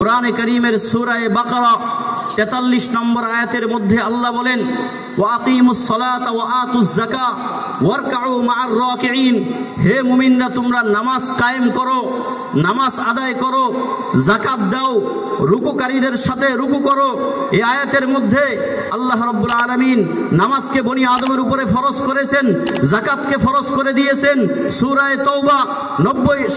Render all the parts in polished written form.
কোরআনে কারীমের সূরা বাকারা 43 নম্বর আয়াতের মধ্যে আল্লাহ বলেন, ওয়া আকিমুস সালাতা ওয়া আতুজ যাকাত ওয়ারকাউ মা'আর রাকিঈন। হে মুমিনরা, তোমরা নামাজ কায়েম করো, নামাজ আদায় করো, যাকাত দাও, রুকুকারীদের সাথে রুকু করো। এই আয়াতের মধ্যে আল্লাহ রাব্বুল আলামিন নামাজকে বনি আদমের উপরে ফরজ করেছেন, যাকাতকে ফরজ করে দিয়েছেন। সূরা তাওবা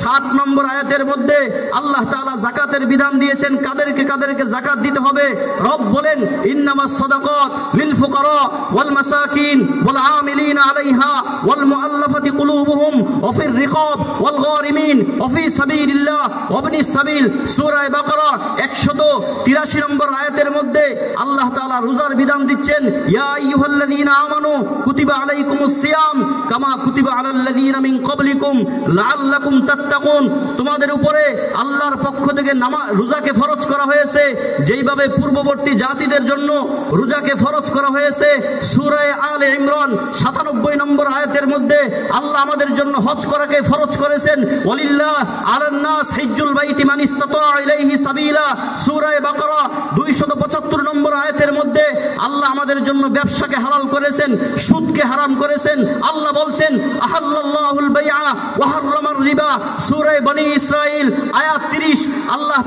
60 নম্বর আয়াতের মধ্যে আল্লাহ তাআলা যাকাতের বিধান দিয়েছেন, কাদেরকে কাদেরকে যাকাত দিতে হবে। রব বলেন, ইন্নামাস সাদাকাত লিল ফুকারা ওয়াল মাসাকিন ওয়াল আমিলিনা আলাইহা ওয়াল মুআল্লাফাতি কুলুবুহুম ওয়া ফির রিকাব ওয়াল গারিমিন ওয়া ফি সাবিলিল্লাহ ওয়া ইবনিস সাবিল। সূরা বাকারা 183 নম্বর আয়াতের মধ্যে আল্লাহ তাআলা রোজার বিধান দিচ্ছেন, ইয়া আইয়ুহাল্লাযীনা আমানু কুতিবা আলাইকুমুস সিয়াম কামা কুতিবা আলাল্লাযীনা মিন ক্বাবলিকুম লাআল্লাকুম তাত্তাকুন। তোমাদের উপরে আল্লাহর পক্ষ থেকে রোজাকে ফরজ করা হয়েছে যেইভাবে পূর্ববর্তী জাতিদের জন্য রোজাকে ফরজ করা হয়েছে। সূরা আলে ইমরান 97 নম্বর আয়াতের মধ্যে আল্লাহ আমাদের জন্য হজ করাকে ফরজ করেছেন, ওয়ালিল্লাহ আলান নাস হিজ্জুল বাইতি মান ইসতাতা ইলাইহি সাবিলা। সূরা বাকারা 275 নম্বর আয়াতের মধ্যে আল্লাহ আমাদের জন্য ব্যবসাকে হালাল করেছেন, সুদকে হারাম করেছেন। আল্লাহ বলছেন, আহাল্লাল্লাহুল বাইআ ওয়া হাররামার রিবা। সূরা বনি ইসরাইল আয়াত 30 আল্লাহ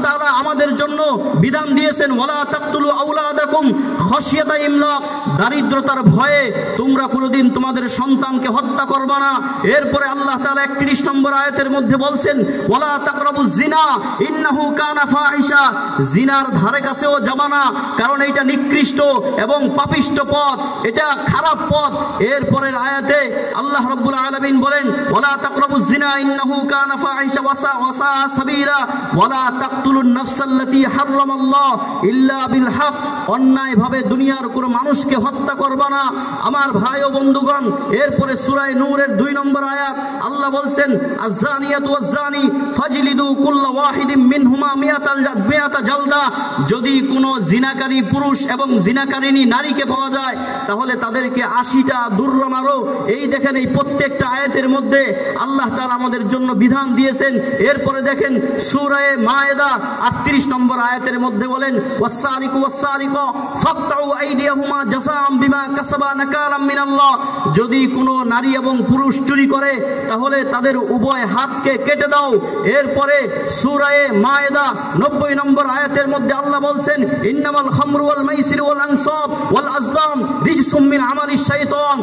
তাআলা আমাদের জন্য বিধান দিয়েছেন, ওয়ালা তাকতুলু আওলাদাকুম খাশিয়াতা ইমলাক। দারিদ্রতার ভয়ে তোমরা কোনোদিন তোমাদের সন্তানকে হত্যা করবে না। এরপরে আল্লাহ তাআলা 31 নম্বর আয়াতের মধ্যে বলছেন, ওয়ালা তাকরাবুজ জিনা ইন্নাহু কানা ফাহিশা। জিনার ধারে কাছেও যাবা না, কারণ এটা নিকৃষ্ট এবং পাপিষ্ট পথ, এটা খারাপ পথ। এরপরের আয়াতে আল্লাহ রাব্বুল আলামিন বলেন, ওয়ালা তাকরাবুজ জিনা ইন্নাহু কানা ফাহিশা ওয়া সা সাবিলা ওয়ালা তাকতুলুন নাফসাল্লাতী হারামাল্লাহ ইল্লা বিল হক। অন্যায়ভাবে দুনিয়ার কোনো মানুষকে হত্যা করবা না, আমার ভাই ও বন্ধুগণ। এরপরে সূরা নূরের 2 নম্বর আয়াত আল্লাহ বলছেন, আয-যানিয়াতু ওয়াজ-যানি ফাজলিদু কুল্লা ওয়াহিদিম মিনহুমা মিয়াতা জালদা। যদি কোনো জিনাকারী পুরুষ এবং জিনাকারিনী নারীকে পাওয়া যায় তাহলে তাদেরকে 80টা দুর্রা মারো। এই দেখেন, এই প্রত্যেকটা আয়াতের মধ্যে আল্লাহ তাআলা আমাদের জন্য বিধান দিয়েছেন। এরপরে দেখেন সূরা মায়েদা 38 নম্বর আয়াতের মধ্যে বলেন, ওয়াস-সারিকু ওয়াস-সারিকা ফাকতাউ আইদিয়াহুমা জাযাআম বিমা কাসাবা নাকালাম মিনাল্লাহ। যদি কোনো নারী এবং পুরুষ চুরি করে তাহলে তাদের উভয় হাতকে কেটে দাও। এরপরে সূরা মায়েদা 90 নম্বর আয়াতের মধ্যে আল্লাহ বলছেন, ইন্নামাল খামরু ওয়াল মাইসিরু ওয়াল আনসাব ওয়াল আজলাম রিজসুম মিন আমালিশ শাইতান।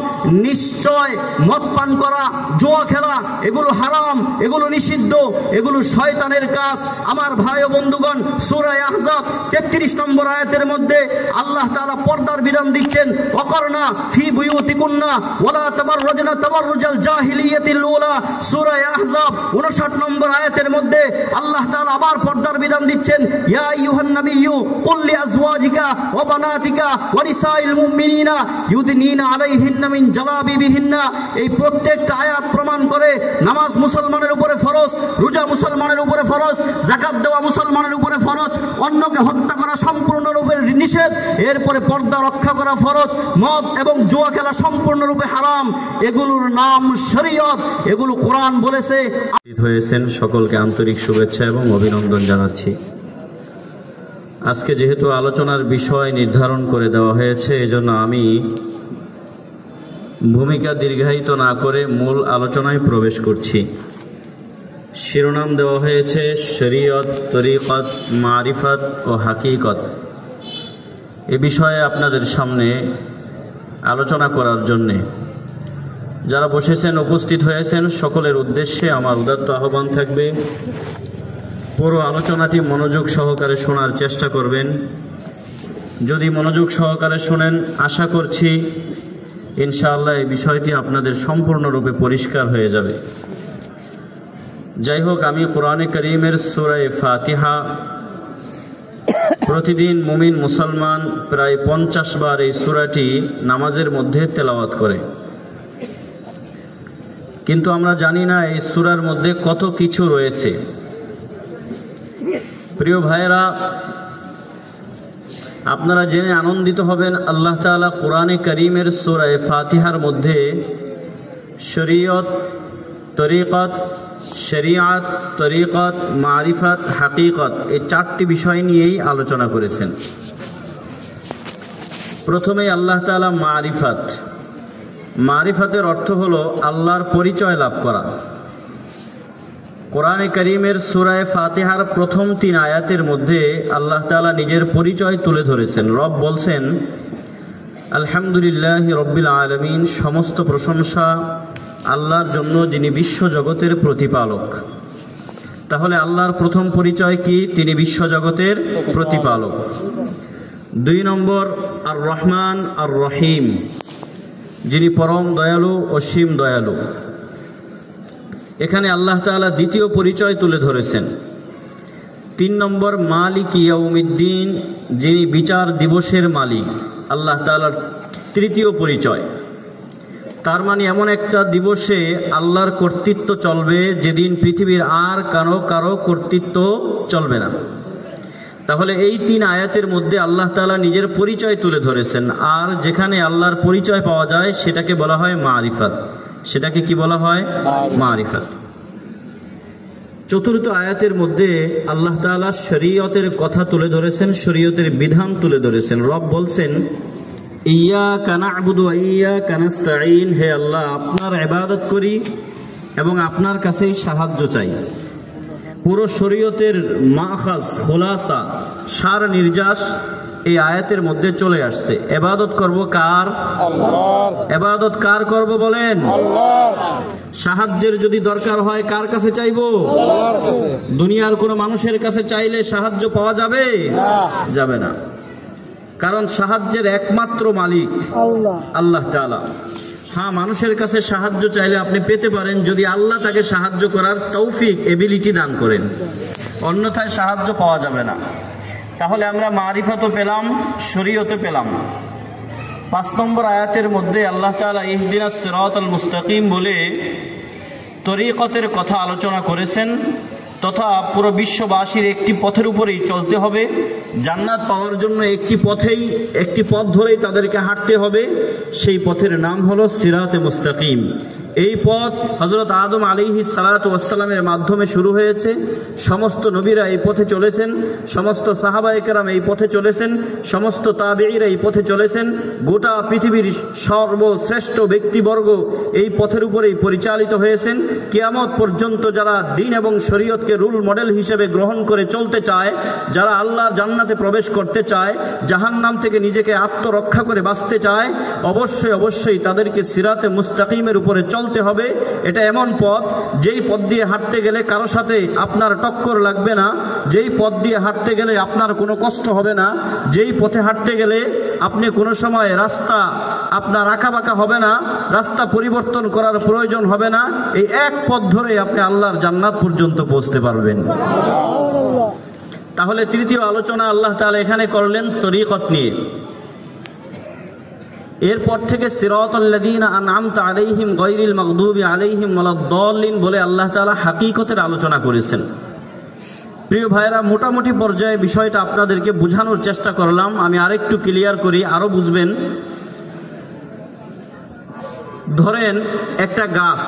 নিশ্চয় মদ পান করা, জুয়া খেলা এগুলো হারাম, এগুলো নিষিদ্ধ, এগুলো শয়তানের কাজ। আমার ভাই ও বন্ধুগণ, সূরা আহজাব 33 নম্বর আয়াতের মধ্যে আল্লাহ তাআলা পর্দার বিধান দিচ্ছেন, ওয়াকারনা ফি বুয়ুতিকুন্না ওয়ালা তাবাররাজনা তাবাররুজাল জাহিলিয়াতিল উলা। সূরা আহজাব 59 নম্বর আয়াতের মধ্যে আল্লাহ তাআলা আবার পর্দার বিধান দিচ্ছেন, ইয়া আইয়ুহান নাবিয়্যু কুল লিআজওয়াজিকা ওয়া বানাতিকা ওয়া নিসাইল মুমিনিনা ইউদনিনা আলাইহিন্না মিন জালাবিবিহিন্না। এই প্রত্যেকটা আয়াত প্রমাণ করে নামাজ মুসলমানের উপরে ফরজ, রোজা মুসলমানের উপরে ফরজ, যাকাত দেওয়া মুসলমানের উপরে ফরজ, অন্যকে হত্যা করা সম্পূর্ণরূপে নিষেধ। এরপরে পর্দা রক্ষা করা ফরজ, মদ এবং জুয়া খেলা সম্পূর্ণরূপে হারাম। এগুলোর নাম শরীয়ত, এগুলো কোরআন বলেছে। হয়েছেন সকলকে আন্তরিক শুভেচ্ছা এবং অভিনন্দন জানাচ্ছি। আজকে যেহেতু আলোচনার বিষয় নির্ধারণ করে দেওয়া হয়েছে, এজন্য আমি ভূমিকা দীর্ঘায়িত না করে মূল আলোচনায় প্রবেশ করছি। শিরোনাম দেওয়া হয়েছে শরীয়ত, তরিকত, মারিফত ও হাকিকত। এ বিষয়ে আপনাদের সামনে আলোচনা করার জন্যে যারা বসেছেন, উপস্থিত হয়েছেন, সকলের উদ্দেশ্যে আমার উদাত্ত আহ্বান থাকবে, পুরো আলোচনাটি মনোযোগ সহকারে শোনার চেষ্টা করবেন। যদি মনোযোগ সহকারে শোনেন, আশা করছি ইনশাআল্লাহ এই বিষয়টি আপনাদের সম্পূর্ণরূপে পরিষ্কার হয়ে যাবে। যাই হোক, আমি কোরআনে কারীমের সূরা ফাতিহা প্রতিদিন মুমিন মুসলমান প্রায় 50 বার এই সূরাটি নামাজের মধ্যে তেলাওয়াত করে, কিন্তু আমরা জানি না এই সূরার মধ্যে কত কিছু রয়েছে। প্রিয় ভাইয়েরা, আপনারা জেনে আনন্দিত হবেন, আল্লাহ তাআলা কোরআনে কারীমের সূরা ফাতিহার মধ্যে শরীয়ত, তরিকত, শরিয়াত, তরিকত, মারিফত, হাকিকত, এই চারটি বিষয় নিয়েই আলোচনা করেছেন। প্রথমে আল্লাহ তাআলা মারিফত। মারিফতের অর্থ হলো আল্লাহর পরিচয় লাভ করা। কোরআনে কারীমের সূরা ফাতিহার প্রথম 3 আয়াতের মধ্যে আল্লাহ তাআলা নিজের পরিচয় তুলে ধরেছেন। রব বলছেন, আলহামদুলিল্লাহি রাব্বিল আলামিন, সমস্ত প্রশংসা আল্লাহর জন্য যিনি বিশ্বজগতের প্রতিপালক। তাহলে আল্লাহর প্রথম পরিচয় কি? তিনি বিশ্বজগতের প্রতিপালক। 2 নম্বর, আর রহমান আর রহিম, যিনি পরম দয়ালু, অসীম দয়ালু। এখানে আল্লাহ তাআলা দ্বিতীয় পরিচয় তুলে ধরেছেন। 3 নম্বর, মালিক ইয়াউমিদ্দিন, যিনি বিচার দিবসের মালিক, আল্লাহ তাআলার তৃতীয় পরিচয়। তার মানে এমন একটা দিবসে আল্লাহর কর্তৃত্ব চলবে যেদিন পৃথিবীর আর কারো কর্তৃত্ব চলবে না। তাহলে এই 3 আয়াতের মধ্যে আল্লাহ তাআলা নিজের পরিচয় তুলে ধরেছেন। আর যেখানে আল্লাহর পরিচয় পাওয়া যায় সেটাকে বলা হয় মারিফত। সেটাকে কি বলা হয়? মারিফত। চতুর্থ আয়াতের মধ্যে আল্লাহ তাআলা শরীয়তের কথা তুলে ধরেছেন, শরীয়তের বিধান তুলে ধরেছেন। রব বলছেন, ইয়্যাকা না'বুদু ওয়া ইয়্যাকা নাস্তাঈন, হে আল্লাহ, আপনার ইবাদত করি এবং আপনার কাছেই সাহায্য চাই। পুরো শরীয়তের মাখাজ, খুলাসা, সার নির্যাস এই আয়াতের মধ্যে চলে আসছে। ইবাদত করব কার? আল্লাহর। ইবাদত কার করব বলেন? আল্লাহর। সাহায্যের যদি দরকার হয় কার কাছে চাইবো? আল্লাহর কাছে। দুনিয়ার কোনো মানুষের কাছে চাইলে সাহায্য পাওয়া যাবে? না, যাবে না। কারণ সাহায্যের একমাত্র মালিক আল্লাহ তাআলা। হ্যাঁ, মানুষের কাছে সাহায্য চাইলে আপনি পেতে পারেন যদি আল্লাহ তাকে সাহায্য করার তৌফিক, এবিলিটি দান করেন, অন্যথায় সাহায্য পাওয়া যাবে না। তাহলে আমরা মারিফতও পেলাম, শরীয়তও পেলাম। 5 নম্বর আয়াতের মধ্যে আল্লাহ তাআলা ইহদিনাস সিরাতাল মুস্তাকিম বলে তরিকতের কথা আলোচনা করেছেন, তথা পুরো বিশ্ববাসীর একটি পথের উপরেই চলতে হবে। জান্নাত পাওয়ার জন্য একটি পথ ধরেই তাদেরকে হাঁটতে হবে। সেই পথের নাম হলো সিরাতে মুস্তাকিম। এই পথ হযরত আদম আলাইহিস সালাতু ওয়াস সালামের মাধ্যমে শুরু হয়েছে। সমস্ত নবীরা এই পথে চলেছেন, সমস্ত সাহাবায়ে কেরাম এই পথে চলেছেন, সমস্ত তাবেঈরা এই পথে চলেছেন। গোটা পৃথিবীর সর্বশ্রেষ্ঠ ব্যক্তিবর্গ এই পথের উপরেই পরিচালিত হয়েছেন। কিয়ামত পর্যন্ত যারা দ্বীন এবং শরীয়তকে রুল মডেল হিসেবে গ্রহণ করে চলতে চায়, যারা আল্লাহর জান্নাতে প্রবেশ করতে চায়, জাহান্নাম থেকে নিজেকে আত্মরক্ষা করে বাঁচতে চায়, অবশ্যই তাদেরকে সিরাতে মুস্তাকিমের উপরে চলতে হবে। এটা এমন পথ, যেই পথ দিয়ে হাঁটতে গেলে কারো সাথে আপনার টক্কর লাগবে না, যেই পথ দিয়ে হাঁটতে গেলে আপনার কোনো কষ্ট হবে না, যেই পথে হাঁটতে গেলে আপনি কোনো সময় রাস্তা আপনার আঁকাবাঁকা হবে না, রাস্তা পরিবর্তন করার প্রয়োজন হবে না। এই এক পথ ধরে আপনি আল্লাহর জান্নাত পর্যন্ত পৌঁছতে পারবেন। তাহলে তৃতীয় আলোচনা আল্লাহ তাআলা এখানে করলেন তরিকত নিয়ে। এরপর থেকে সিরাতাল্লাযীনা আন'আমতা আলাইহিম গায়রিল মাগদুবি আলাইহিম ওয়ালাদ-দাল্লিন বলে আল্লাহ তাআলা হাকিকতের আলোচনা করেছেন। প্রিয় ভাইরা, মোটামুটি পর্যায়ে বিষয়টা আপনাদেরকে বোঝানোর চেষ্টা করলাম। আমি আরেকটু ক্লিয়ার করি, আরো বুঝবেন। ধরেন একটা গাছ,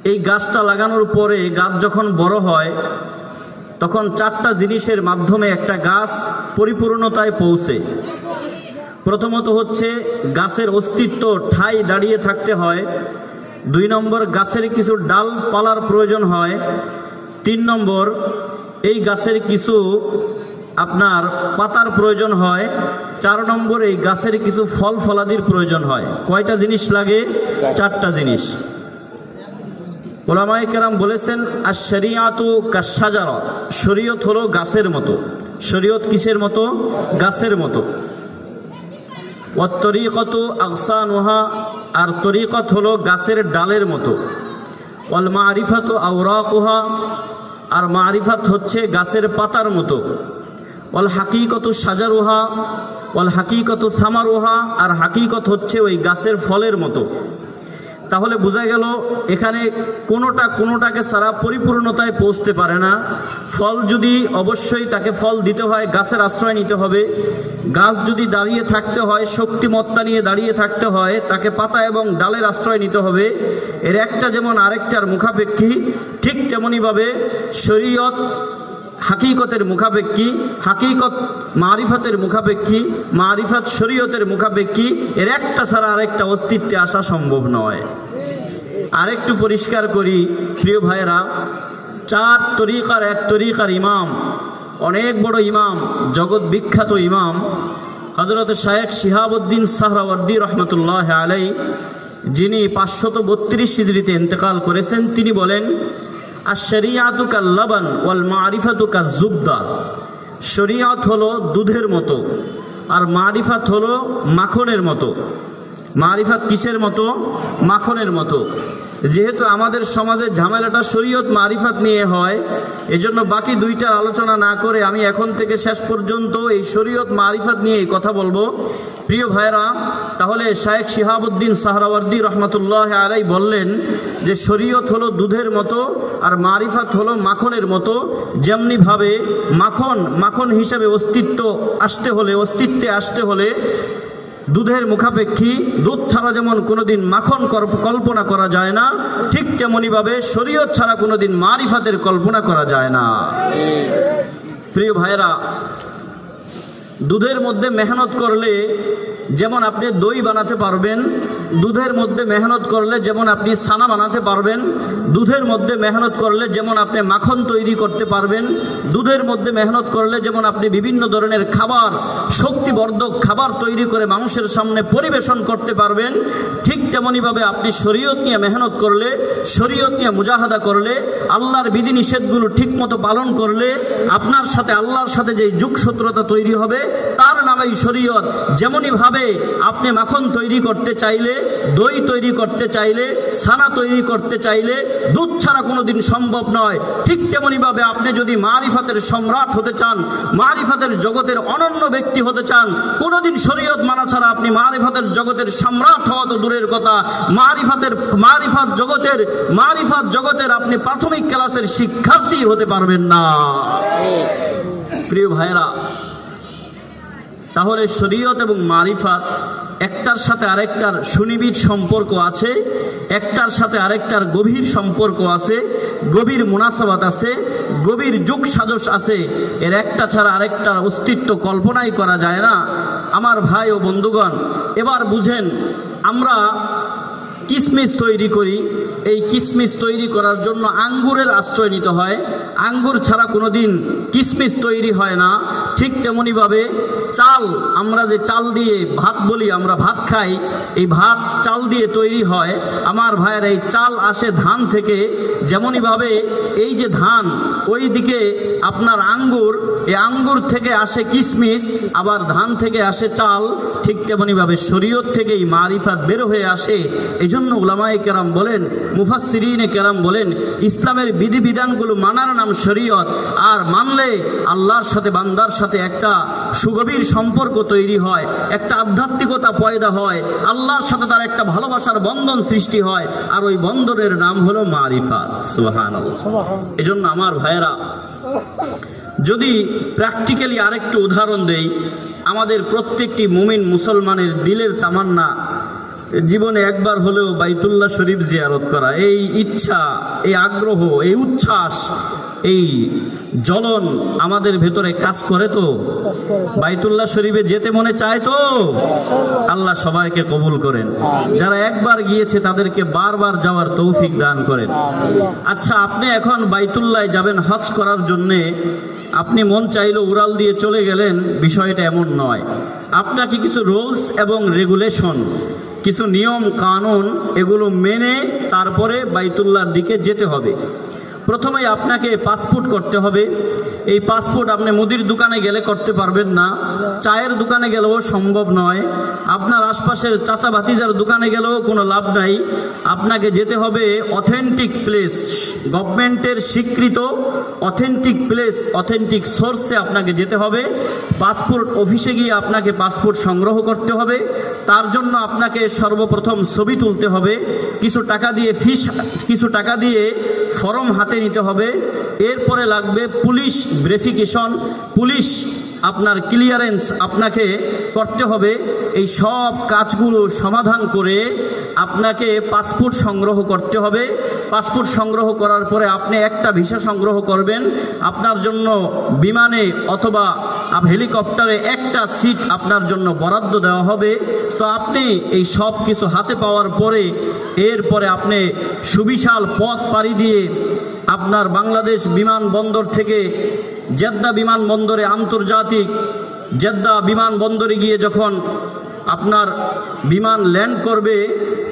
এই গাছটা লাগানোর পরে গাছ যখন বড় হয় তখন 4টা জিনিসের মাধ্যমে একটা গাছ পরিপূর্ণতায় পৌঁছে। প্রথমত হচ্ছে গাছের অস্তিত্ব, ঠাই দাঁড়িয়ে থাকতে হয়। 2 নম্বর, গাছের কিছু ডালপালার প্রয়োজন হয়। 3 নম্বর, এই গাছের কিছু আপনার পাতার প্রয়োজন হয়। 4 নম্বর, এই গাছের কিছু ফল ফলাদির প্রয়োজন হয়। কয়টা জিনিস লাগে? 4টা জিনিস। উলামায়ে কেরাম বলেছেন, আশ-শরিয়াতু কাশ-শাজারা, শরীয়ত হলো গাছের মতো। শরীয়ত কিসের মতো? গাছের মতো। ওয়াত-তরিকতু আগসানুহা, আর তরিকত হলো গাছের ডালের মতো। ওয়াল মারিফাতু আওরাকুহা, আর মারিফাত হচ্ছে গাছের পাতার মতো। ওয়াল হাকিকতু শাজারুহা, ওয়াল হাকিকতু সামারুহা, আর হাকিকত হচ্ছে ওই গাছের ফলের মতো। তাহলে বোঝা গেল এখানে কোনোটাকে ছাড়া পরিপূর্ণতায় পৌঁছতে পারে না। ফল যদি অবশ্যই তাকে ফল দিতে হয়, গাছের আশ্রয় নিতে হবে। গাছ যদি দাঁড়িয়ে থাকতে হয়, শক্তিমত্তা নিয়ে দাঁড়িয়ে থাকতে হয়, তাকে পাতা এবং ডালের আশ্রয় নিতে হবে। এর একটা যেমন আরেকটার মুখাপেক্ষী, ঠিক তেমনিভাবে শরীয়ত হাকিকতের মুখাপেক্ষী, হাকিকত মারিফাতের মুখাপেক্ষী, মারিফাত শরীয়তের মুখাপেক্ষী। এর একটা ছাড়া আরেকটা অস্তিত্বে আসা সম্ভব নয়। আরেকটু পরিষ্কার করি প্রিয় ভাইয়েরা, 4 তরিকার এক তরিকার ইমাম, অনেক বড় ইমাম, জগৎ বিখ্যাত ইমাম হযরত শায়েখ শিহাবুদ্দিন সাহরাওয়ার্দী রহমতুল্লাহ আলাই, যিনি 532 হিজরিতে ইন্তেকাল করেছেন, তিনি বলেন, আশ-শরিয়াতু কাল-লাবান ওয়াল মারিফাতু কাজ-জুবদা। শরিয়ত হলো দুধের মতো আর মারিফাত হলো মাখনের মতো। মারিফাত কিসের মতো? মাখনের মতো। যেহেতু আমাদের সমাজে ঝামেলাটা শরীয়ত মারিফাত নিয়ে হয়, এজন্য বাকি দুইটার আলোচনা না করে আমি এখন থেকে শেষ পর্যন্ত এই শরীয়ত মারিফাত নিয়ে কথা বলবো। প্রিয় ভাইরা, তাহলে শায়েখ শিহাবুদ্দিন সাহরাওয়ার্দী রহমতুল্লাহ আলাই বললেন যে শরীয়ত হলো দুধের মতো আর মারিফাত হলো মাখনের মতো। যেমনিভাবে মাখন হিসেবে অস্তিত্বে আসতে হলে দুধের মুখাপেক্ষী, দুধ ছাড়া যেমন কোনোদিন মাখন কল্পনা করা যায় না, ঠিক তেমনিভাবে শরীয়ত ছাড়া কোনোদিন মারিফাতের কল্পনা করা যায় না। প্রিয় ভাইরা, দুধের মধ্যে মেহনত করলে যেমন আপনি দই বানাতে পারবেন, দুধের মধ্যে মেহনত করলে যেমন আপনি ছানা বানাতে পারবেন, দুধের মধ্যে মেহনত করলে যেমন আপনি মাখন তৈরি করতে পারবেন, দুধের মধ্যে মেহনত করলে যেমন আপনি বিভিন্ন ধরনের খাবার, শক্তিবর্ধক খাবার তৈরি করে মানুষের সামনে পরিবেশন করতে পারবেন, ঠিক তেমনিভাবে আপনি শরীয়ত নিয়ে মেহনত করলে, শরীয়ত নিয়ে মুজাহাদা করলে, আল্লাহর বিধিনিষেধগুলো ঠিকমতো পালন করলে আপনার সাথে আল্লাহর সাথে যে যোগসূত্রতা তৈরি হবে তার নামেই শরীয়ত। যেমনইভাবে আপনি মাখন তৈরি করতে চাইলে, দই তৈরি করতে চাইলে, ছানা তৈরি করতে চাইলে দুধ ছাড়া কোনোদিন সম্ভব নয়। ঠিক তেমনিভাবে আপনি যদি মারিফাতের সম্রাট হতে চান, মারিফাতের জগতের অনন্য ব্যক্তি হতে চান, কোনোদিন শরীয়ত মানা ছাড়া আপনি মারিফাতের জগতের সম্রাট হওয়া তো দূরের কথা, মারিফাত জগতের আপনি প্রাথমিক ক্লাসের শিক্ষার্থী হতে পারবেন না। প্রিয় ভাইরা, তাহলে শরীয়ত এবং মারিফাত একটার সাথে আরেকটার সুনিবিড় সম্পর্ক আছে, একটার সাথে আরেকটার গভীর সম্পর্ক আছে, গভীর মুনাসাবাত আছে, গভীর যোগ সাজস আছে। এর একটা ছাড়া আরেকটার অস্তিত্ব কল্পনাই করা যায় না। আমার ভাই ও বন্ধুগণ, এবার বুঝেন, আমরা কিসমিস তৈরি করি, এই কিসমিস তৈরি করার জন্য আঙ্গুরের আশ্রয় নিতে হয়। আঙ্গুর ছাড়া কোনোদিন কিসমিস তৈরি হয় না। ঠিক তেমনিভাবে চাল, আমরা যে চাল দিয়ে ভাত বলি, আমরা ভাত খাই, এই ভাত চাল দিয়ে তৈরি হয়। আমার ভাইয়ের, এই চাল আসে ধান থেকে। যেমনইভাবে এই যে ধান, ওই দিকে আপনার আঙ্গুর, এই আঙ্গুর থেকে আসে কিসমিস, আবার ধান থেকে আসে চাল। ঠিক তেমনিভাবে শরীয়ত থেকে এই মারিফাত বের হয়ে আসে। এই জন্য উলামায়ে কেরাম বলেন, মুফাসসিরিনে কেরাম বলেন, ইসলামের বিধিবিধানগুলো মানার নাম শরীয়ত। আর মানলে আল্লাহর সাথে, বান্দার সাথে একটা সুগভীর সম্পর্ক তৈরি হয়, একটা আধ্যাত্মিকতা পয়দা হয়, আল্লাহর সাথে তার একটা ভালোবাসার বন্ধন সৃষ্টি হয়, আর ওই বন্ধনের নাম হলো মারিফাত। সুবহানাল্লাহ। এজন্য আমার ভাইয়েরা, যদি প্র্যাকটিক্যালি আরেকটু উদাহরণ দেই, আমাদের প্রত্যেকটি মুমিন মুসলমানের দিলের তামান্না জীবনে একবার হলেও বাইতুল্লাহ শরীফ জিয়ারত করা। এই ইচ্ছা, এই আগ্রহ, এই উচ্ছ্বাস, এই জ্বলন আমাদের ভেতরে কাজ করে তো? বাইতুল্লাহ শরীফে যেতে মনে চায় তো? আল্লাহ সবাইকে কবুল করেন। যারা একবার গিয়েছে তাদেরকে বারবার যাওয়ার তৌফিক দান করেন। আচ্ছা, আপনি এখন বাইতুল্লাহ যাবেন হজ করার জন্যে, আপনি মন চাইলো উড়াল দিয়ে চলে গেলেন, বিষয়টা এমন নয়। আপনাকে কিছু রুলস এবং রেগুলেশন, কিছু নিয়ম কানুন, এগুলো মেনে তারপরে বাইতুল্লাহর দিকে যেতে হবে। প্রথমেই আপনাকে পাসপোর্ট করতে হবে। এই পাসপোর্ট আপনি মুদির দোকানে গেলে করতে পারবেন না, চায়ের দোকানে গেলেও সম্ভব নয়, আপনার আশপাশের চাচা ভাতিজার দোকানে গেলেও কোনো লাভ নাই। আপনাকে যেতে হবে অথেন্টিক প্লেস, গভর্নমেন্টের স্বীকৃত অথেন্টিক প্লেস, অথেন্টিক সোর্সে আপনাকে যেতে হবে। পাসপোর্ট অফিসে গিয়ে আপনাকে পাসপোর্ট সংগ্রহ করতে হবে। তার জন্য আপনাকে সর্বপ্রথম ছবি তুলতে হবে, কিছু টাকা দিয়ে ফর্ম হাতে নিতে হবে, এরপরে লাগবে পুলিশ ভেরিফিকেশন, পুলিশ আপনার ক্লিয়ারেন্স আপনাকে করতে হবে। এই সব কাজগুলো সমাধান করে আপনাকে পাসপোর্ট সংগ্রহ করতে হবে। পাসপোর্ট সংগ্রহ করার পরে আপনি একটা ভিসা সংগ্রহ করবেন। আপনার জন্য বিমানে অথবা হেলিকপ্টারে একটা সিট আপনার জন্য বরাদ্দ দেওয়া হবে। তো আপনি এই সব কিছু হাতে পাওয়ার পরে এরপরে আপনি সুবিশাল পথ পাড়ি দিয়ে আপনার বাংলাদেশ বিমানবন্দর থেকে জেদ্দা বিমানবন্দরে, আন্তর্জাতিক জেদ্দা বিমানবন্দরে গিয়ে যখন আপনার বিমান ল্যান্ড করবে,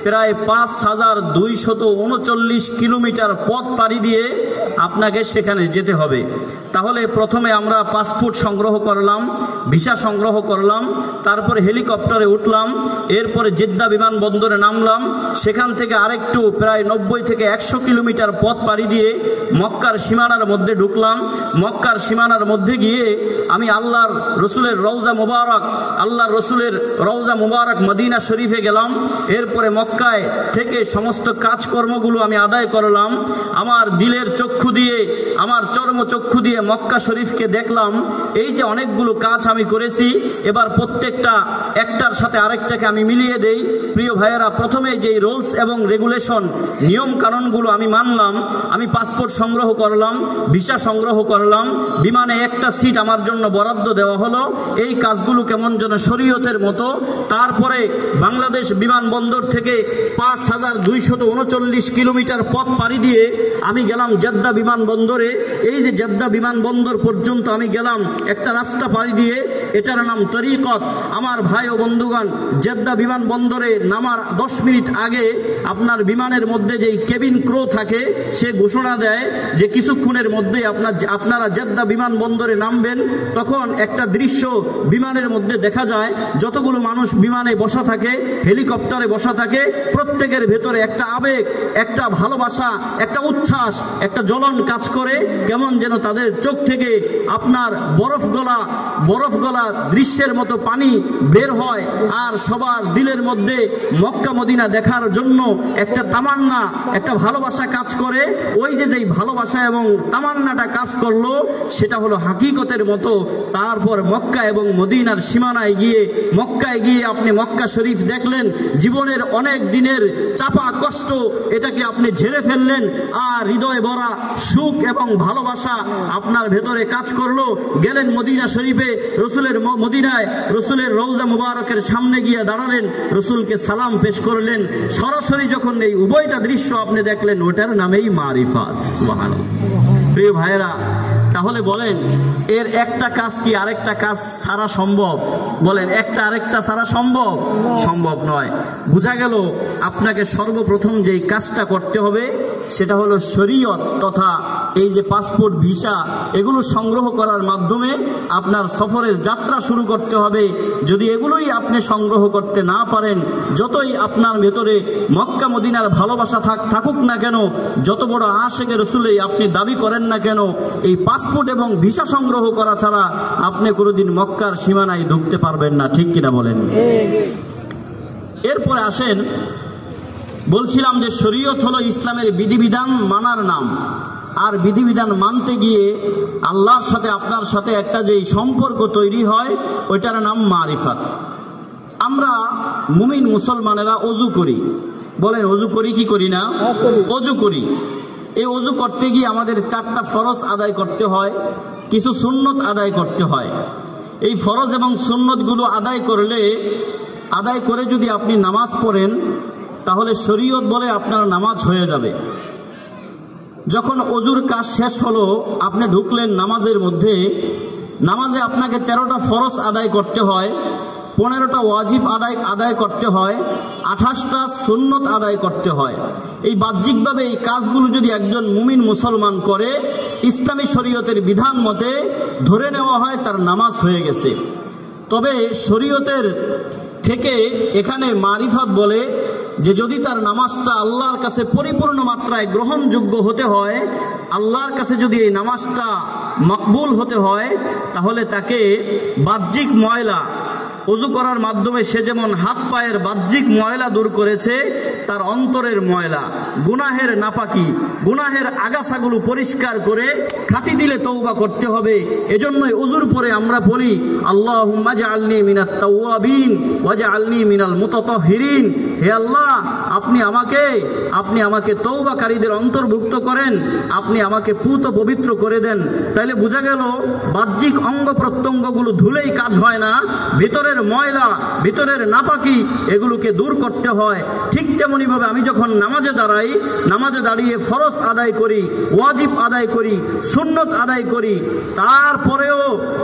প্রায় 5239 কিলোমিটার পথ পাড়ি দিয়ে আপনাকে সেখানে যেতে হবে। তাহলে প্রথমে আমরা পাসপোর্ট সংগ্রহ করলাম, ভিসা সংগ্রহ করলাম, তারপরে হেলিকপ্টারে উঠলাম, এরপরে জেদ্দা বিমানবন্দরে নামলাম, সেখান থেকে আরেকটু প্রায় 90 থেকে 100 কিলোমিটার পথ পাড়ি দিয়ে মক্কার সীমানার মধ্যে ঢুকলাম। মক্কার সীমানার মধ্যে গিয়ে আমি আল্লাহর রসুলের রওজা মুবারক মদিনা শরীফে গেলাম। এরপরে মক্কায় থেকে সমস্ত কাজকর্মগুলো আমি আদায় করলাম। আমার দিলের চক্ষু দিয়ে, আমার চর্মচক্ষু দিয়ে মক্কা শরীফকে দেখলাম। এই যে অনেকগুলো কাজ আমি করেছি, এবার প্রত্যেকটা একটার সাথে আরেকটাকে আমি মিলিয়ে দেই। প্রিয় ভাইয়েরা, প্রথমে যে রুলস এবং রেগুলেশন, নিয়ম কানুনগুলো আমি মানলাম। আমি পাসপোর্ট সংগ্রহ করলাম, ভিসা সংগ্রহ করলাম, বিমানে একটা সিট আমার জন্য বরাদ্দ দেওয়া হলো। এই কাজগুলো কেমন যেন শরীয়তের মতো। তারপরে বাংলাদেশ বিমানবন্দর থেকে 5239 কিলোমিটার পথ পাড়ি দিয়ে আমি গেলাম জেদ্দা বিমানবন্দরে। এই যে জেদ্দা বিমানবন্দর পর্যন্ত আমি গেলাম একটা রাস্তা পাড়ি দিয়ে, এটার নাম তরিকত। আমার ভাই ও বন্ধুগণ, জেদ্দা বিমানবন্দরে নামার 10 মিনিট আগে আপনার বিমানের মধ্যে যেই কেবিন ক্রু থাকে, সে ঘোষণা দেয় যে কিছুক্ষণের মধ্যে আপনারা জেদ্দা বিমানবন্দরে নামবেন। তখন একটা দৃশ্য বিমানের মধ্যে দেখা যায়, যতগুলো মানুষ বিমানে বসা থাকে, হেলিকপ্টারে বসা থাকে, প্রত্যেকের ভেতরে একটা আবেগ, একটা ভালোবাসা, একটা উচ্ছ্বাস, একটা জ্বলন কাজ করে। কেমন যেন তাদের চোখ থেকে আপনার বরফ গলা দৃশ্যের মতো পানি বের হয়। আর সবার দিলের মধ্যে মক্কা মদিনা দেখার জন্য একটা তামান্না, একটা ভালোবাসা কাজ করে। ওই যেই ভালোবাসা এবং তামান্নাটা কাজ করলো, সেটা হলো হাকিকতের মতো। তারপর মক্কা এবং মদিনার সীমানায় গিয়ে, মক্কায় গিয়ে আপনি মক্কা শরীফ দেখলেন, জীবনের অনেক দিনের চাপা কষ্ট এটাকে আপনি ঝেড়ে ফেললেন, আর হৃদয় ভরা সুখ এবং ভালোবাসা আপনার ভেতরে কাজ করলো। গেলেন মদিনা শরীফে, মদিনায় রসুলের রওজা মুবারকের সামনে গিয়ে দাঁড়ালেন, রসুলকে সালাম পেশ করলেন। সরাসরি যখন এই উভয়টা দৃশ্য আপনি দেখলেন, ওটার নামেই মারিফাত। সুবহানাল্লাহ। প্রিয় ভাইয়েরা, তাহলে বলেন, এর একটা কাজ কি আরেকটা কাজ ছাড়া সম্ভব? বলেন, একটা আরেকটা ছাড়া সম্ভব? সম্ভব নয়। বোঝা গেল আপনাকে সর্বপ্রথম যেই কাজটা করতে হবে সেটা হলো শরীয়ত তথা এই যে পাসপোর্ট, ভিসা, এগুলো সংগ্রহ করার মাধ্যমে আপনার সফরের যাত্রা শুরু করতে হবে। যদি এগুলোই আপনি সংগ্রহ করতে না পারেন, যতই আপনার ভেতরে মক্কা মদিনার ভালোবাসা থাকুক না কেন, যত বড় আশিকে রসুলেই আপনি দাবি করেন না কেন, এই পাসপোর্ট এবং ভিসা সংগ্রহ করা ছাড়া আপনি কোনোদিন মক্কার সীমানায় ঢুকতে পারবেন না। ঠিক কিনা বলেন? এরপরে আসেন, বলছিলাম যে শরীয়ত হলো ইসলামের বিধিবিধান মানার নাম। আর বিধিবিধান মানতে গিয়ে আল্লাহর সাথে আপনার সাথে একটা যেই সম্পর্ক তৈরি হয়, ওইটার নাম মারিফাত। আমরা মুমিন মুসলমানেরা অজু করি। বলেন, অজু করি কি করি না? অজু করি। এই অজু করতে গিয়ে আমাদের 4টা ফরজ আদায় করতে হয়, কিছু সুন্নত আদায় করতে হয়। এই ফরজ এবং সুন্নতগুলো আদায় করে যদি আপনি নামাজ পড়েন, তাহলে শরীয়ত বলে আপনার নামাজ হয়ে যাবে। যখন অজুর কাজ শেষ হলো, আপনি ঢুকলেন নামাজের মধ্যে। নামাজে আপনাকে 13টা ফরজ আদায় করতে হয়, 15টা ওয়াজিব আদায় করতে হয়, 28টা সুন্নত আদায় করতে হয়। এই বাহ্যিকভাবে এই কাজগুলো যদি একজন মুমিন মুসলমান করে, ইসলামী শরীয়তের বিধান মতে ধরে নেওয়া হয় তার নামাজ হয়ে গেছে। তবে শরীয়তের থেকে এখানে মারিফাত বলে যে যদি তার নামাজটা আল্লাহর কাছে পরিপূর্ণ মাত্রায় গ্রহণযোগ্য হতে হয়, আল্লাহর কাছে যদি এই নামাজটা মকবুল হতে হয়, তাহলে তাকে বাহ্যিক ময়লা ওযু করার মাধ্যমে সে যেমন হাত পায়ের বাহ্যিক ময়লা দূর করেছে, তার অন্তরের ময়লা, গুনাহের নাপাকি, গুনাহের আগাছাগুলো পরিষ্কার করে খাঁটি দিলে তওবা করতে হবে। এজন্যই ওযুর পরে আমরা বলি আল্লাহুম্মা জাআলনি মিনাত তাওয়াবিন ওয়াজআলনি মিনাল মুতাতাহহিরিন। হে আল্লাহ, আপনি আমাকে তওবাকারীদের অন্তর্ভুক্ত করেন, আপনি আমাকে পুত পবিত্র করে দেন। তাহলে বোঝা গেল বাহ্যিক অঙ্গ প্রত্যঙ্গগুলো ধুলেই কাজ হয় না, ভিতরের ময়লা, ভিতরের নাপাকি এগুলোকে দূর করতে হয়। ঠিক তেমনিভাবে আমি যখন নামাজে দাঁড়াই, নামাজে দাঁড়িয়ে ফরজ আদায় করি, ওয়াজিব আদায় করি, সুন্নত আদায় করি, তারপরেও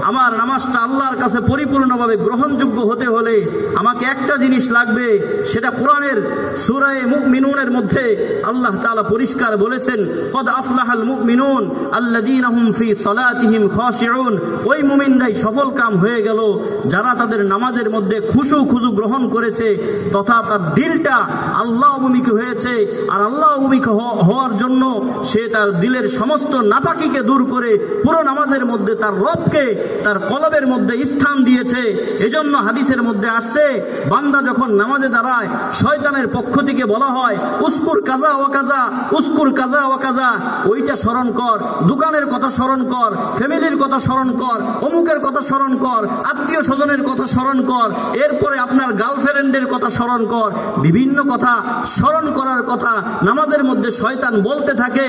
আমার নামাজটা আল্লাহর কাছে পরিপূর্ণভাবে গ্রহণযোগ্য হতে হলে আমাকে একটা জিনিস লাগবে। সেটা কোরআনের সূরা মুমিনুনের মধ্যে আল্লাহ তাআলা পরিষ্কার বলেছেন, কদ আফলাহাল মুমিনুন আল্লাযীনা হুম ফি সালাতিহিম খাশিউন। ওই মুমিনরাই সফল কাম হয়ে গেল যারা তাদের নামাজের মধ্যে খুশু গ্রহণ করেছে, তথা তার দিলটা আল্লাহ অভিমুখী হয়েছে। আর আল্লাহ অভিমুখী হওয়ার জন্য সে তার দিলের সমস্ত নাপাকিকে দূর করে পুরো নামাজের মধ্যে তার রবকে তার কলবের মধ্যে স্থান দিয়েছে। এজন্য হাদিসের মধ্যে আসছে, বান্দা যখন নামাজে দাঁড়ায় শয়তানের পক্ষ থেকে বলা হয় উস্কুর কাজা ওয়া কাজা, উস্কুর কাজা ওয়া কাজা, ওইটা স্মরণ কর, দোকানের কথা স্মরণ কর, ফ্যামিলির কথা স্মরণ কর, অমুকের কথা স্মরণ কর, আত্মীয় স্বজনের কথা স্মরণ কর, এরপরে আপনার গার্লফ্রেন্ডের কথা স্মরণ কর। বিভিন্ন কথা স্মরণ করার কথা নামাজের মধ্যে শয়তান বলতে থাকে,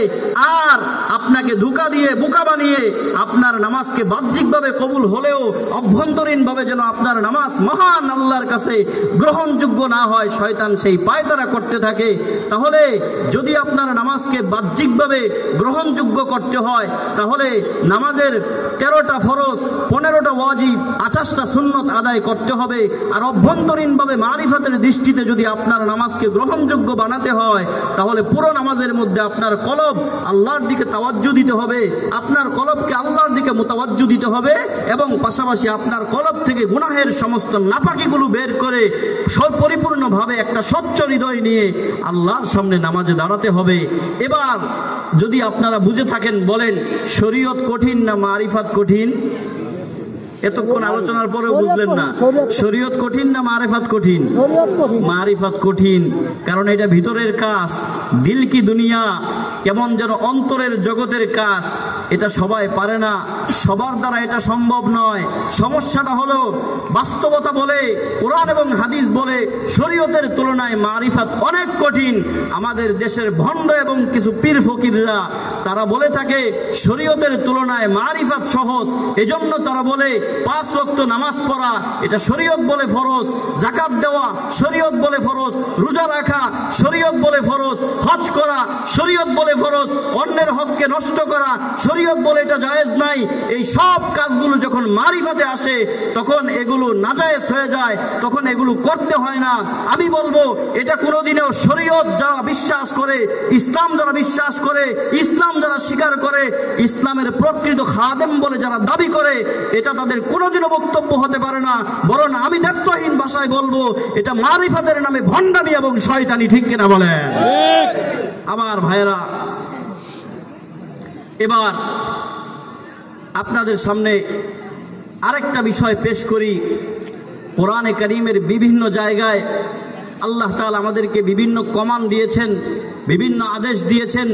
আর আপনাকে ধোঁকা দিয়ে বোকা বানিয়ে আপনার নামাজকে বাহ্যিকভাবে কবুল হলেও অভ্যন্তরীণভাবে যেন আপনার নামাজ মহান আল্লাহর কাছে গ্রহণযোগ্য না হয়, শয়তান সেই পায়তারা করতে থাকে। তাহলে যদি আপনার নামাজকে বাহ্যিকভাবে গ্রহণযোগ্য করতে হয়, তাহলে নামাজের 13টা ফরজ, 15টা ওয়াজিব, 28টা সুন্নত আদায় করতে হবে। আর অভ্যন্তরীণভাবে মারিফাতের দৃষ্টিতে যদি আপনার নামাজকে গ্রহণযোগ্য বানাতে হয়, তাহলে পুরো নামাজের মধ্যে আপনার কলব আল্লাহর দিকে তাওয়াজ্জু দিতে হবে, আপনার কলবকে আল্লাহর দিকে মুতাওয়াজ্জু দিতে হবে, এবং পাশাপাশি আপনার কলব থেকে গুনাহের সমস্ত নাপাকিগুলো বের করে পরিপূর্ণভাবে একটা স্বচ্ছ হৃদয় নিয়ে আল্লাহর সামনে নামাজে দাঁড়াতে হবে। এবার যদি আপনারা বুঝে থাকেন, বলেন শরীয়ত কঠিন না মারিফাত কঠিন? এতক্ষণ আলোচনার পরেও বুঝলেন না। শরীয়ত কঠিন না মারিফাত কঠিন? মারিফাত কঠিন, কারণ এটা ভিতরের কাজ। দিল কি দুনিয়া, কেমন যেন অন্তরের জগতের কাজ। এটা সবাই পারে না, সবার দ্বারা এটা সম্ভব নয়। সমস্যাটা হলো বাস্তবতা বলে, কোরআন এবং হাদিস বলে শরীয়তের তুলনায় মারিফাত অনেক কঠিন। আমাদের দেশের ভণ্ড এবং কিছু পীর ফকিররা তারা বলে থাকে শরীয়তের তুলনায় মারিফাত সহজ। এজন্য তারা বলে 5 ওয়াক্ত নামাজ পড়া এটা শরীয়ত বলে ফরজ, যাকাত দেওয়া শরীয়ত বলে ফরজ, রোজা রাখা শরীয়ত বলে ফরজ, হজ করা শরীয়ত বলে ফরজ, অন্যের হককে নষ্ট করা শরীয়ত বলে এটা জায়েজ নাই। এই সব কাজগুলো যখন মারিফাতে আসে তখন এগুলো নাজায়েজ হয়ে যায়, তখন এগুলো করতে হয় না। আমি বলবো এটা কোনোদিনও শরীয়ত যারা বিশ্বাস করে, ইসলাম যারা বিশ্বাস করে, ইসলাম যারা স্বীকার করে, ইসলামের প্রকৃত খাদেম বলে যারা দাবি করে, এটা তাদের কোনোদিনও বক্তব্য হতে পারে না। বরং আমি দায়িত্বহীন ভাষায় বলবো এটা মারিফাতের নামে ভণ্ডামি এবং শয়তানি। ঠিক কিনা বলেন? আমার ভাইয়েরা, এবার আপনাদের সামনে আরেকটা বিষয় পেশ করি। কোরআনে কারীমের বিভিন্ন জায়গায় আল্লাহ তাআলা আমাদেরকে বিভিন্ন কমান্ড দিয়েছেন, বিভিন্ন আদেশ দিয়েছেন,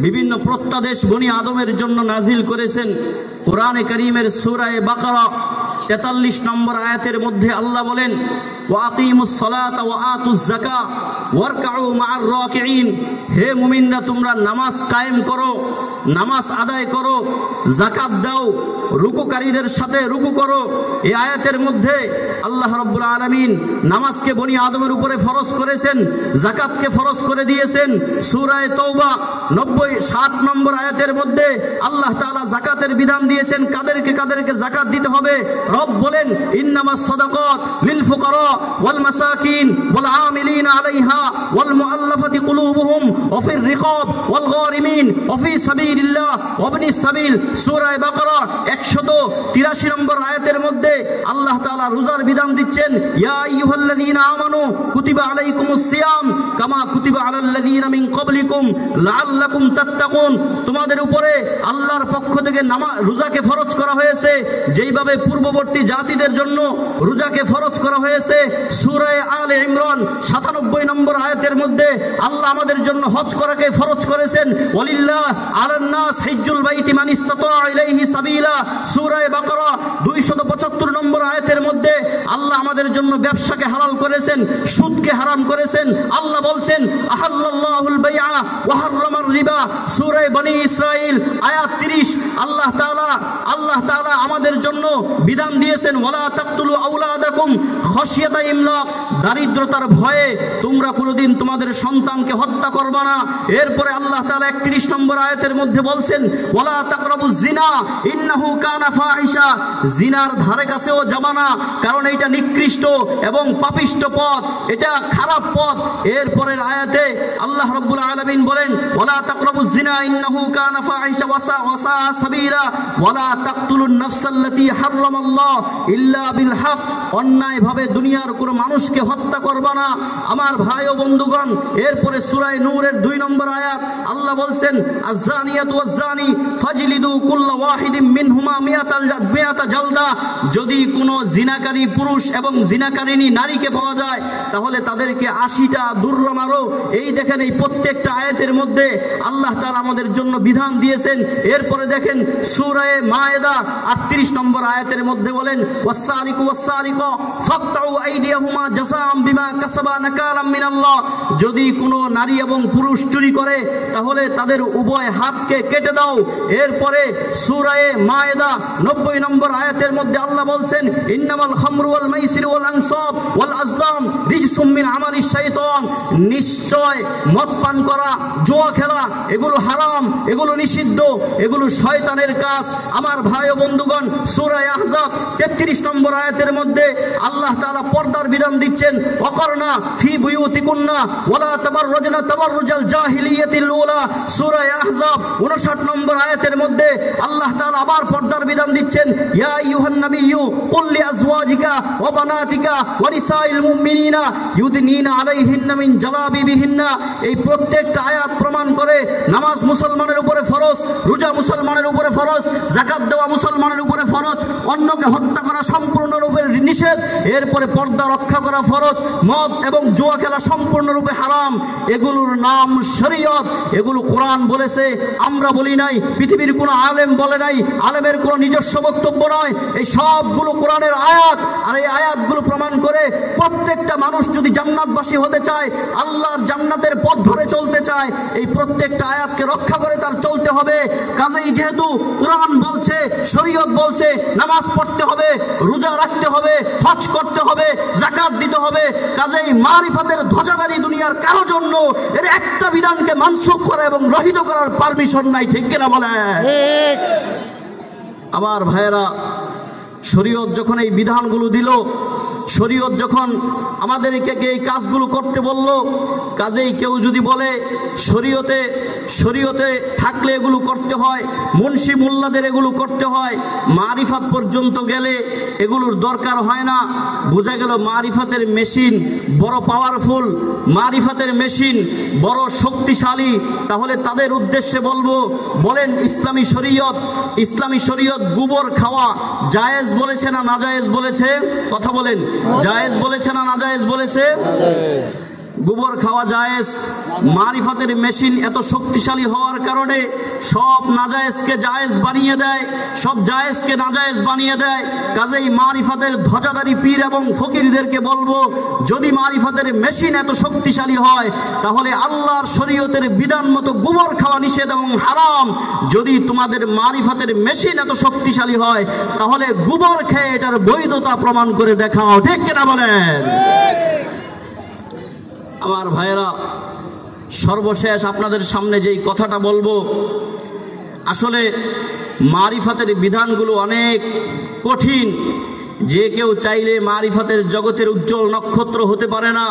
বিভিন্ন প্রত্যাদেশ বনি আদমের জন্য নাজিল করেছেন। কোরআনে কারীমের সূরা বাকারা 43 নম্বর আয়াতের মধ্যে আল্লাহ বলেন, ওয়া আকিমুস সালাতা ওয়া আতুজ যাকাত ওয়ারকাউ মা'আর রাকিঈন। হে মুমিনরা, তোমরা নামাজ কায়েম করো, নামাজ আদায় করো, যাকাত দাও, রুকুকারীদের সাথে রুকু করো। এই আয়াতের মধ্যে আল্লাহ রাব্বুল আলামিন নামাজকে বনি আদমের উপরে ফরজ করেছেন, যাকাতকে ফরজ করে দিয়েছেন। সূরা তাওবা 60 নম্বর আয়াতের মধ্যে আল্লাহ তাআলা যাকাতের বিধান দিয়েছেন, কাদেরকে যাকাত দিতে হবে। রব বলেন, ইন্নামাস সাদাকাত লিল ফুকারা ওয়াল মাসাকিন ওয়াল আমিলিনা আলাইহা ওয়াল মুআল্লাফাতি কুলুবুহুম ওয়া ফির রিকাব ওয়াল গারিমিন ওয়া ফি সাবিলিল্লাহ ওয়া ইবনিস সাবিল। সূরা বাকারা 183 নম্বর আয়াতের মধ্যে আল্লাহ তাআলা রোজার বিধান দিচ্ছেন, ইয়া আইয়ুহাল্লাযীনা আমানু কুতিবা আলাইকুমুস সিয়াম কামা কুতিবা আলাল্লাযীনা মিন ক্বাবলিকুম লাআল্লাকুম তাত্তাকুন। তোমাদের উপরে আল্লাহর পক্ষ থেকে রোজাকে ফরজ করা হয়েছে যেইভাবে পূর্ববর্তী জাতিদের জন্য রোজাকে ফরজ করা হয়েছে। সূরা আলে ইমরান 97 নম্বর আয়াতের মধ্যে আল্লাহ আমাদের জন্য হজ করাকে ফরজ করেছেন, ওয়ালিল্লাহ আলান নাস হিজ্জুল বাইতি মান ইসতাতা ইলাইহি সাবিলা। সূরা বাকারা 275 নম্বর আয়াতের মধ্যে আল্লাহ আমাদের জন্য ব্যবসাকে হালাল করেছেন, সুদকে হারাম করেছেন। আল্লাহ বলছেন, আহাল্লাল্লাহুল বাইআ ওয়া হাররামার রিবা। সূরা বনী ইসরাইল আয়াত 30 আল্লাহ তাআলা আমাদের জন্য বিধান দিয়েছেন, ওয়ালা তাকতুলু আওলাদাকুম খাশিয়াতা ইমলাক। দারিদ্রতার ভয়ে তোমরা কোনোদিন তোমাদের সন্তানকে হত্যা করবে না। এরপরে আল্লাহ তাআলা 31 নম্বর আয়াতের মধ্যে বলছেন, ওয়ালা তাকরাবুজ জিনা ইন্নাহু কানা ফাহিশা। জিনার ধারে কাছেও যাবা না, কারণ এটা নিকৃষ্ট এবং পাপিষ্ট পথ, এটা খারাপ পথ। এরপরের আয়াতে আল্লাহ রাব্বুল আলামিন বলেন, ওয়ালা তাকরাবুজ জিনা ইন্নাহু কানা ফাহিশা ওয়াসা সাবিলা ওয়ালা তাকতুলুন নাফসাল্লাতী হারামাল্লাহ ইল্লা বিল হক। অন্যায়ভাবে দুনিয়ার কোনো মানুষকে হত্যা করবা না আমার ভাই ও বন্ধুগণ। এরপরে সূরা নূরের 2 নম্বর আয়াত আল্লাহ বলছেন, আয-যানিয়াতু ওয়াজ-যানি ফাজলিদু কুল্লা ওয়াহিদিম মিনহুমা মিয়াতা জালদা। যদি কোনো জিনাকারী পুরুষ এবং জিনাকারিনী নারীকে পাওয়া যায় তাহলে তাদেরকে 80টা দুর্রা মারো। এই দেখেন, এই প্রত্যেকটা আয়াতের মধ্যে আল্লাহ তাআলা আমাদের জন্য বিধান দিয়েছেন। এরপরে দেখেন সূরা মায়েদা 38 নম্বর আয়াতের মধ্যে বলেন, ওয়াস-সারিকু ওয়াস-সারিকা ফাকতাউ আইদিয়াহুমা জাযাআম বিমা কাসাবা নাকালাম মিনাল্লাহ। যদি কোনো নারী এবং পুরুষ চুরি করে তাহলে তাদের উভয় হাতকে কেটে দাও। এরপরে সূরা মায়েদা 90 নম্বর আয়াতের মধ্যে আল্লাহ বলছেন, ইন্নামাল খামরু ওয়াল মাইসিরু ওয়াল আনসাব ওয়াল আজলাম রিজসুম মিন আমালিশ শাইতান। নিশ্চয় মদ পান করা, জুয়া খেলা এগুলো হারাম, এগুলো নিষিদ্ধ, এগুলো শয়তানের কাজ। আমার ভাই ও বন্ধুগণ, সূরা আহজাব 33 নম্বর আয়াতের মধ্যে আল্লাহ তাআলা পর্দার বিধান দিচ্ছেন, ওয়াকরনা ফি বুয়ুতিকুন্না ওয়ালা তাবাররুজনা তাবাররুজাল জাহিলিয়াতিল উলা। সূরা আহজাব 59 নম্বর আয়াতের মধ্যে আল্লাহ তাআলা আবার পর্দার বিধান দিচ্ছেন, ইয়া আইয়ুহান নাবিয়্যু কুল লিআজওয়াজিকা ওয়া বানাতিকা ওয়া নিসাইল মুমিনিনা ইউদনিনা আলাইহিন্না মিন জালাবিবিহিন্না। এই প্রত্যেকটা আয়াত প্রমাণ করে নামাজ মুসলমানের উপরে ফরজ, রোজা মুসলমানের উপরে ফরজ, যাকাত দেওয়া মুসলমানের উপরে ফরজ, অন্যকে হত্যা করা সম্পূর্ণরূপে নিষেধ। এরপরে পর্দা রক্ষা করা ফরজ, মদ এবং জুয়া খেলা সম্পূর্ণরূপে হারাম। এগুলোর নাম শরীয়ত, এগুলো কোরআন বলেছে, আমরা বলি নাই, পৃথিবীর কোনো আলেম বলে নাই, আলেমের কোনো নিজস্ব বক্তব্য নয়। এই সবগুলো কোরআনের আয়াত, আর এই আয়াতগুলো প্রমাণ করে প্রত্যেকটা মানুষ যদি জান্নাতবাসী হতে চায়, আল্লাহর জান্নাতের পথ ধরে চলতে চায়, এই প্রত্যেকটা আয়াতকে রক্ষা করে তার চলতে হবে। কাজেই যেহেতু কোরআন বলছে, শরীয়ত বলছে, নামাজ পড়তে হবে, রোজা রাখতে হবে, হজ করতে হবে, যাকাত দিতে হবে, কাজেই মারিফাতের ধ্বজাধারী দুনিয়ার কারো জন্য এর একটা বিধানকে মানসুখ করা এবং রহিত করার পারমিশন নাই। ঠিক কিনা বলেন? আমার ভাইয়েরা, শরীয়ত যখন এই বিধানগুলো দিল, শরীয়ত যখন আমাদেরকে এই কাজগুলো করতে বলল, কাজেই কেউ যদি বলে শরীয়তে থাকলে এগুলো করতে হয়, মুন্সি মোল্লাদের এগুলো করতে হয়, মারিফাত পর্যন্ত গেলে এগুলোর দরকার হয় না, বোঝা গেল মারিফাতের মেশিন বড় পাওয়ারফুল, মারিফাতের মেশিন বড় শক্তিশালী। তাহলে তাদের উদ্দেশ্যে বলবো, বলেন ইসলামী শরীয়ত গোবর খাওয়া জায়েজ বলেছে না নাজায়েজ বলেছে? কথা বলেন, জায়েজ বলেছে না নাজায়েজ বলেছে? গোবর খাওয়া জায়েজ। মারিফাতের মেশিন এত শক্তিশালী হওয়ার কারণে সব নাজায়েজকে জায়েজ বানিয়ে দেয়, সব জায়েজকে নাজায়েজ বানিয়ে দেয়। কাজেই মারিফাতের ধ্বজাধারী পীর এবং ফকিরদেরকে বলবো, যদি মারিফাতের মেশিন এত শক্তিশালী হয় তাহলে আল্লাহর শরীয়তের বিধান মতো গোবর খাওয়া নিষেধ এবং হারাম। যদি তোমাদের মারিফাতের মেশিন এত শক্তিশালী হয় তাহলে গোবর খেয়ে এটার বৈধতা প্রমাণ করে দেখাও। ঠিক কিনা বলেন? আমার ভাইয়েরা, সর্বশেষ আপনাদের সামনে যেই কথাটা বলবো, আসলে মারিফাতের বিধানগুলো অনেক কঠিন। যে কেউ চাইলে মারিফাতের জগতের উজ্জ্বল নক্ষত্র হতে পারে না,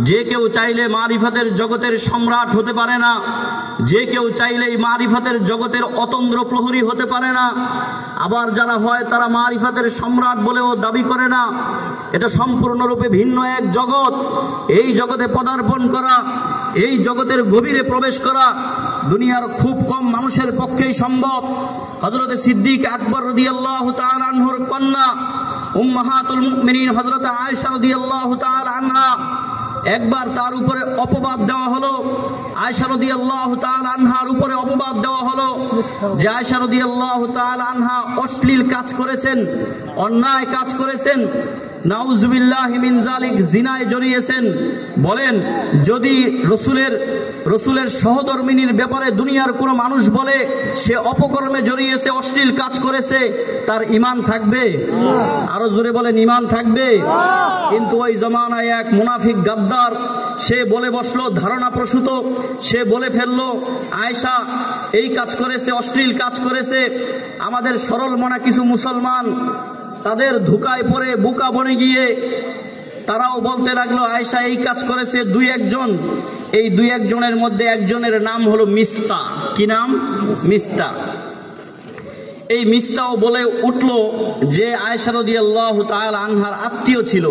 যে কেউ চাইলে মারিফাতের জগতের সম্রাট হতে পারে না। যে কেউ চাইলেই মারিফাতের জগতের অতন্দ্র প্রহরী হতে পারে না। আবার যারা হয় তারা মারিফাতের সম্রাট বলেও দাবি করে না। এটা সম্পূর্ণরূপে ভিন্ন এক জগৎ। এই জগতে পদার্পণ করা, এই জগতের গভীরে প্রবেশ করা দুনিয়ার খুব কম মানুষের পক্ষেই সম্ভব। হযরত সিদ্দিক আকবর রাদিয়াল্লাহু তাআলা আনহুর কন্যা উম্মাহাতুল মুমিনিন হযরত আয়েশা রাদিয়াল্লাহু তাআলা আনহা, একবার তার উপরে অপবাদ দেওয়া হলো। আয়েশা রাদিয়াল্লাহু তাআলা আনহার উপরে অপবাদ দেওয়া হলো যে আয়েশা রাদিয়াল্লাহু তাআলা আনহা অশ্লীল কাজ করেছেন, অন্যায় কাজ করেছেন, নাউজুবিল্লাহি মিন যালিক, জিনায় জড়িয়েছেন। বলেন, যদি রসুলের সহধর্মিনীর ব্যাপারে দুনিয়ার কোনো মানুষ বলে সে অপকর্মে জড়িয়েছে, অশ্লীল কাজ করেছে, তার ঈমান থাকবে? আরো জোরে বলেন, ঈমান থাকবে? কিন্তু ওই জমানায় এক মুনাফিক গাদ্দার সে বলে বসলো, ধারণা প্রসূত, সে বলে ফেললো আয়েশা এই কাজ করেছে, অশ্লীল কাজ করেছে। আমাদের সরল মনা কিছু মুসলমান তাদের ধোঁকায় পড়ে বোকা বনে গিয়ে তারাও বলতে লাগলো আয়েশা এই কাজ করেছে। দুই একজন, এই দুই একজনের মধ্যে একজনের নাম হলো মিস্তা। কি নাম? মিস্তা। এই মিস্তাও বলে উঠলো যে আয়েশা রাদিয়াল্লাহু তাআলা আনহার আত্মীয় ছিল,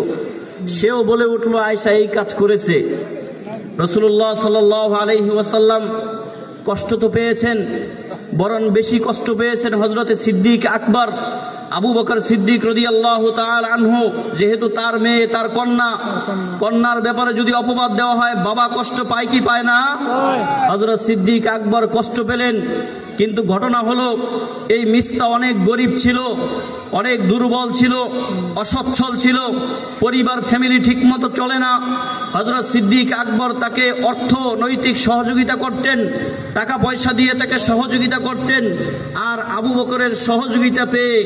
সেও বলে উঠলো আয়েশা এই কাজ করেছে। রাসূলুল্লাহ সাল্লাল্লাহু আলাইহি ওয়াসাল্লাম কষ্ট তো পেয়েছেন, বরং বেশি কষ্ট পেয়েছেন হযরতে সিদ্দিক আকবর আবু বকর সিদ্দিক রাদিয়াল্লাহু তাআলা আনহু। যেহেতু তার মেয়ে, তার কন্যার ব্যাপারে যদি অপবাদ দেওয়া হয়, বাবা কষ্ট পায় কি পায় না? হযরত সিদ্দিক আকবর কষ্ট পেলেন। কিন্তু ঘটনা হলো এই মিস্তা অনেক গরিব ছিল, অনেক দুর্বল ছিল, অসচ্ছল ছিল, পরিবার ফ্যামিলি ঠিক মতো চলে না। হযরত সিদ্দিক আকবর তাকে অর্থনৈতিক সহযোগিতা করতেন, টাকা পয়সা দিয়ে তাকে সহযোগিতা করতেন। আর আবু বকরের সহযোগিতা পেয়ে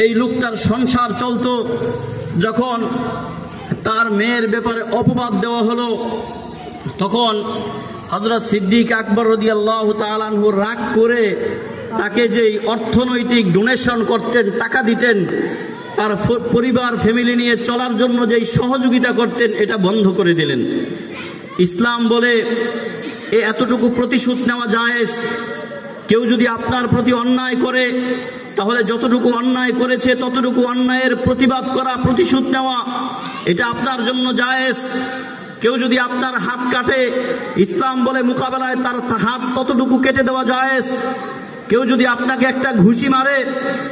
এই লোকটার সংসার চলত। যখন তার মেয়ের ব্যাপারে অপবাদ দেওয়া হলো, তখন হযরত সিদ্দিক আকবর রাদিয়াল্লাহু তাআলা আনহু রাগ করে তাকে যেই অর্থনৈতিক ডোনেশন করতেন, টাকা দিতেন, তার পরিবার ফ্যামিলি নিয়ে চলার জন্য যেই সহযোগিতা করতেন, এটা বন্ধ করে দিলেন। ইসলাম বলে এতটুকু প্রতিশোধ নেওয়া জায়েজ। কেউ যদি আপনার প্রতি অন্যায় করে, তাহলে যতটুকু অন্যায় করেছে ততটুকু অন্যায়ের প্রতিবাদ করা, প্রতিশোধ নেওয়া, এটা আপনার জন্য জায়েজ। কেউ যদি আপনার হাত কাটে, ইসলাম বলে মোকাবেলায় তার হাত ততটুকু কেটে দেওয়া জায়েজ। কেউ যদি আপনাকে একটা ঘুষি মারে,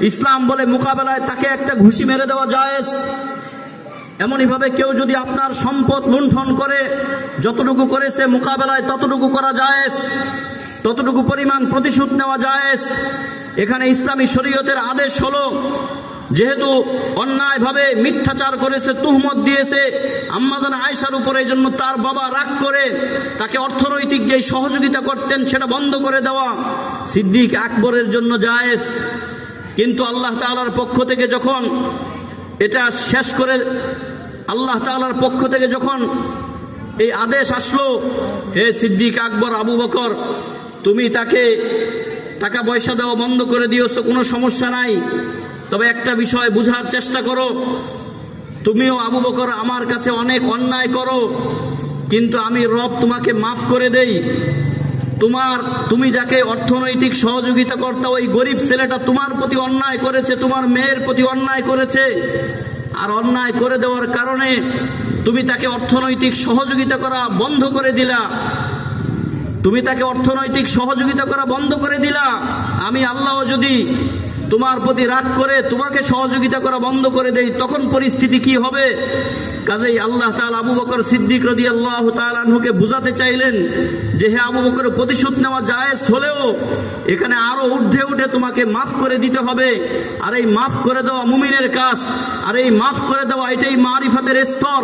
ইসলাম বলে মোকাবেলায় তাকে একটা ঘুষি মেরে দেওয়া জায়েজ। এমনইভাবে কেউ যদি আপনার সম্পদ লুণ্ঠন করে, যতটুকু করেছে মোকাবেলায় ততটুকু করা জায়েজ, ততটুকু পরিমাণ প্রতিশোধ নেওয়া জায়েজ। এখানে ইসলামী শরীয়তের আদেশ হলো, যেহেতু অন্যায়ভাবে মিথ্যাচার করেছে, তুহমত দিয়েছে আম্মাজান আয়েশার উপরে, এই জন্য তার বাবা রাগ করে তাকে অর্থনৈতিক যে সহযোগিতা করতেন সেটা বন্ধ করে দেওয়া সিদ্দিক আকবরের জন্য জায়েজ। কিন্তু আল্লাহ তাআলার পক্ষ থেকে যখন এটা শেষ করে, আল্লাহ তাআলার পক্ষ থেকে যখন এই আদেশ আসলো, হে সিদ্দিক আকবর আবু বকর, তুমি তাকে টাকা পয়সা দেওয়া বন্ধ করে দিয়েছো, কোনো সমস্যা নাই, তবে একটা বিষয় বুঝার চেষ্টা করো, তুমিও আবু বকর আমার কাছে অনেক অন্যায় করো, কিন্তু আমি রব তোমাকে মাফ করে দেই। তুমি যাকে অর্থনৈতিক সহযোগিতা করতে, ওই গরিব ছেলেটা তোমার প্রতি অন্যায় করেছে, তোমার মেয়ের প্রতি অন্যায় করেছে, আর অন্যায় করে দেওয়ার কারণে তুমি তাকে অর্থনৈতিক সহযোগিতা করা বন্ধ করে দিলা। তুমি তাকে অর্থনৈতিক সহযোগিতা করা বন্ধ করে দিলা। আমি আল্লাহ যদি তোমার প্রতি রাগ করে তোমাকে সহযোগিতা করা বন্ধ করে দেই, তখন পরিস্থিতি কি হবে? কাজেই আল্লাহ তাআলা আবু বকর সিদ্দিক রাদিয়াল্লাহু তাআলা আনহুকে বুঝাতে চাইলেন যে হে আবু বকর, প্রতিশোধ নেওয়া জায়েজ হলেও এখানে আরো ঊর্ধ্বে উঠে তোমাকে মাফ করে দিতে হবে। আর এই মাফ করে দেওয়া মুমিনের কাজ, আর এই মাফ করে দেওয়া এটাই মারিফাতের স্তর।